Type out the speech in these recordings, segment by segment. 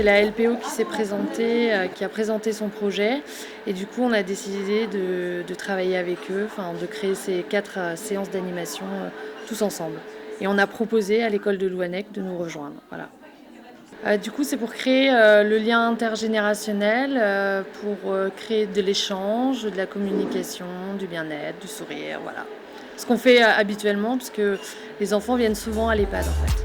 la LPO qui s'est présentée, qui a présenté son projet. Et du coup, on a décidé de travailler avec eux, de créer ces 4 séances d'animation tous ensemble. Et on a proposé à l'école de Louannec de nous rejoindre. Voilà. Du coup, c'est pour créer le lien intergénérationnel, pour créer de l'échange, de la communication, du bien-être, du sourire, voilà. Ce qu'on fait habituellement, parce que les enfants viennent souvent à l'EHPAD en fait.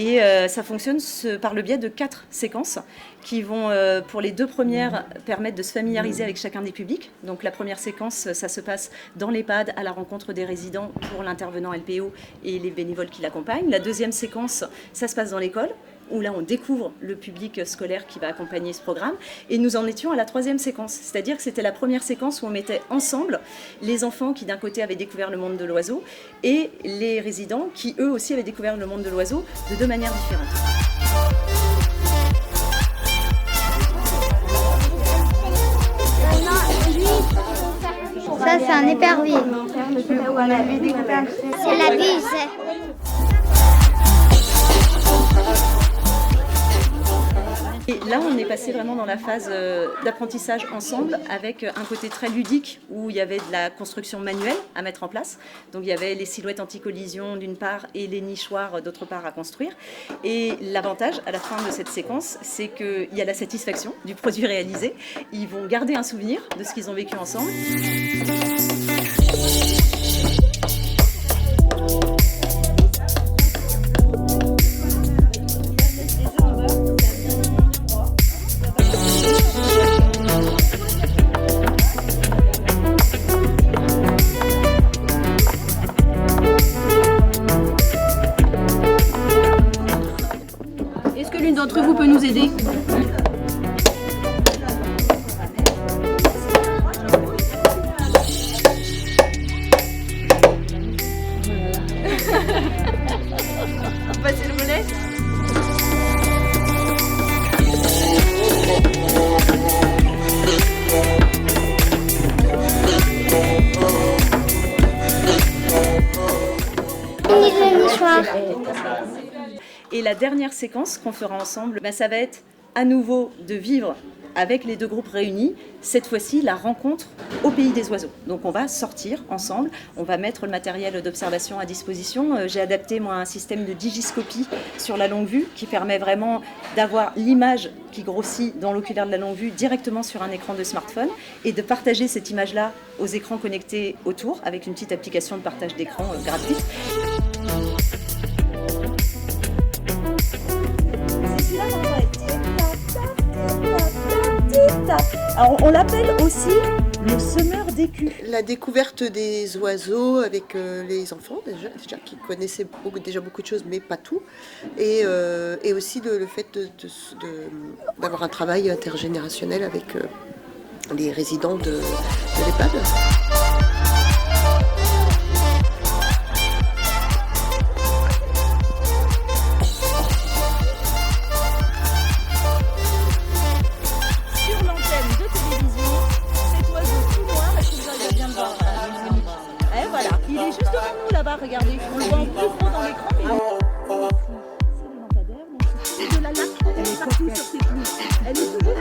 Et ça fonctionne par le biais de 4 séquences qui vont, pour les 2 premières, permettre de se familiariser avec chacun des publics. Donc la première séquence, ça se passe dans l'EHPAD à la rencontre des résidents pour l'intervenant LPO et les bénévoles qui l'accompagnent. La deuxième séquence, ça se passe dans l'école, où là on découvre le public scolaire qui va accompagner ce programme. Et nous en étions à la 3e séquence, c'est-à-dire que c'était la première séquence où on mettait ensemble les enfants qui d'un côté avaient découvert le monde de l'oiseau et les résidents qui eux aussi avaient découvert le monde de l'oiseau de 2 manières différentes. Ça c'est un épervier. C'est la buse. Et là, on est passé vraiment dans la phase d'apprentissage ensemble avec un côté très ludique où il y avait de la construction manuelle à mettre en place. Donc il y avait les silhouettes anti-collision d'une part et les nichoirs d'autre part à construire. Et l'avantage à la fin de cette séquence, c'est qu'il y a la satisfaction du produit réalisé. Ils vont garder un souvenir de ce qu'ils ont vécu ensemble. Est-ce que l'une d'entre vous peut nous aider ? Passez le relais. Le nichoir. Et la dernière séquence qu'on fera ensemble, ça va être à nouveau de vivre avec les 2 groupes réunis, cette fois-ci la rencontre au pays des oiseaux. Donc on va sortir ensemble, on va mettre le matériel d'observation à disposition. J'ai adapté moi un système de digiscopie sur la longue vue qui permet vraiment d'avoir l'image qui grossit dans l'oculaire de la longue vue directement sur un écran de smartphone et de partager cette image-là aux écrans connectés autour avec une petite application de partage d'écran gratuite. Alors on l'appelle aussi le semeur d'écus. La découverte des oiseaux avec les enfants déjà qui connaissaient déjà beaucoup de choses mais pas tout. Et aussi le fait d'avoir un travail intergénérationnel avec les résidents de l'EHPAD. Il est juste devant nous là-bas, regardez. On le voit en plus gros dans l'écran. Mais... C'est le lampadaire, donc c'est de la laque, elle est partout sur ses plis. Elle est toujours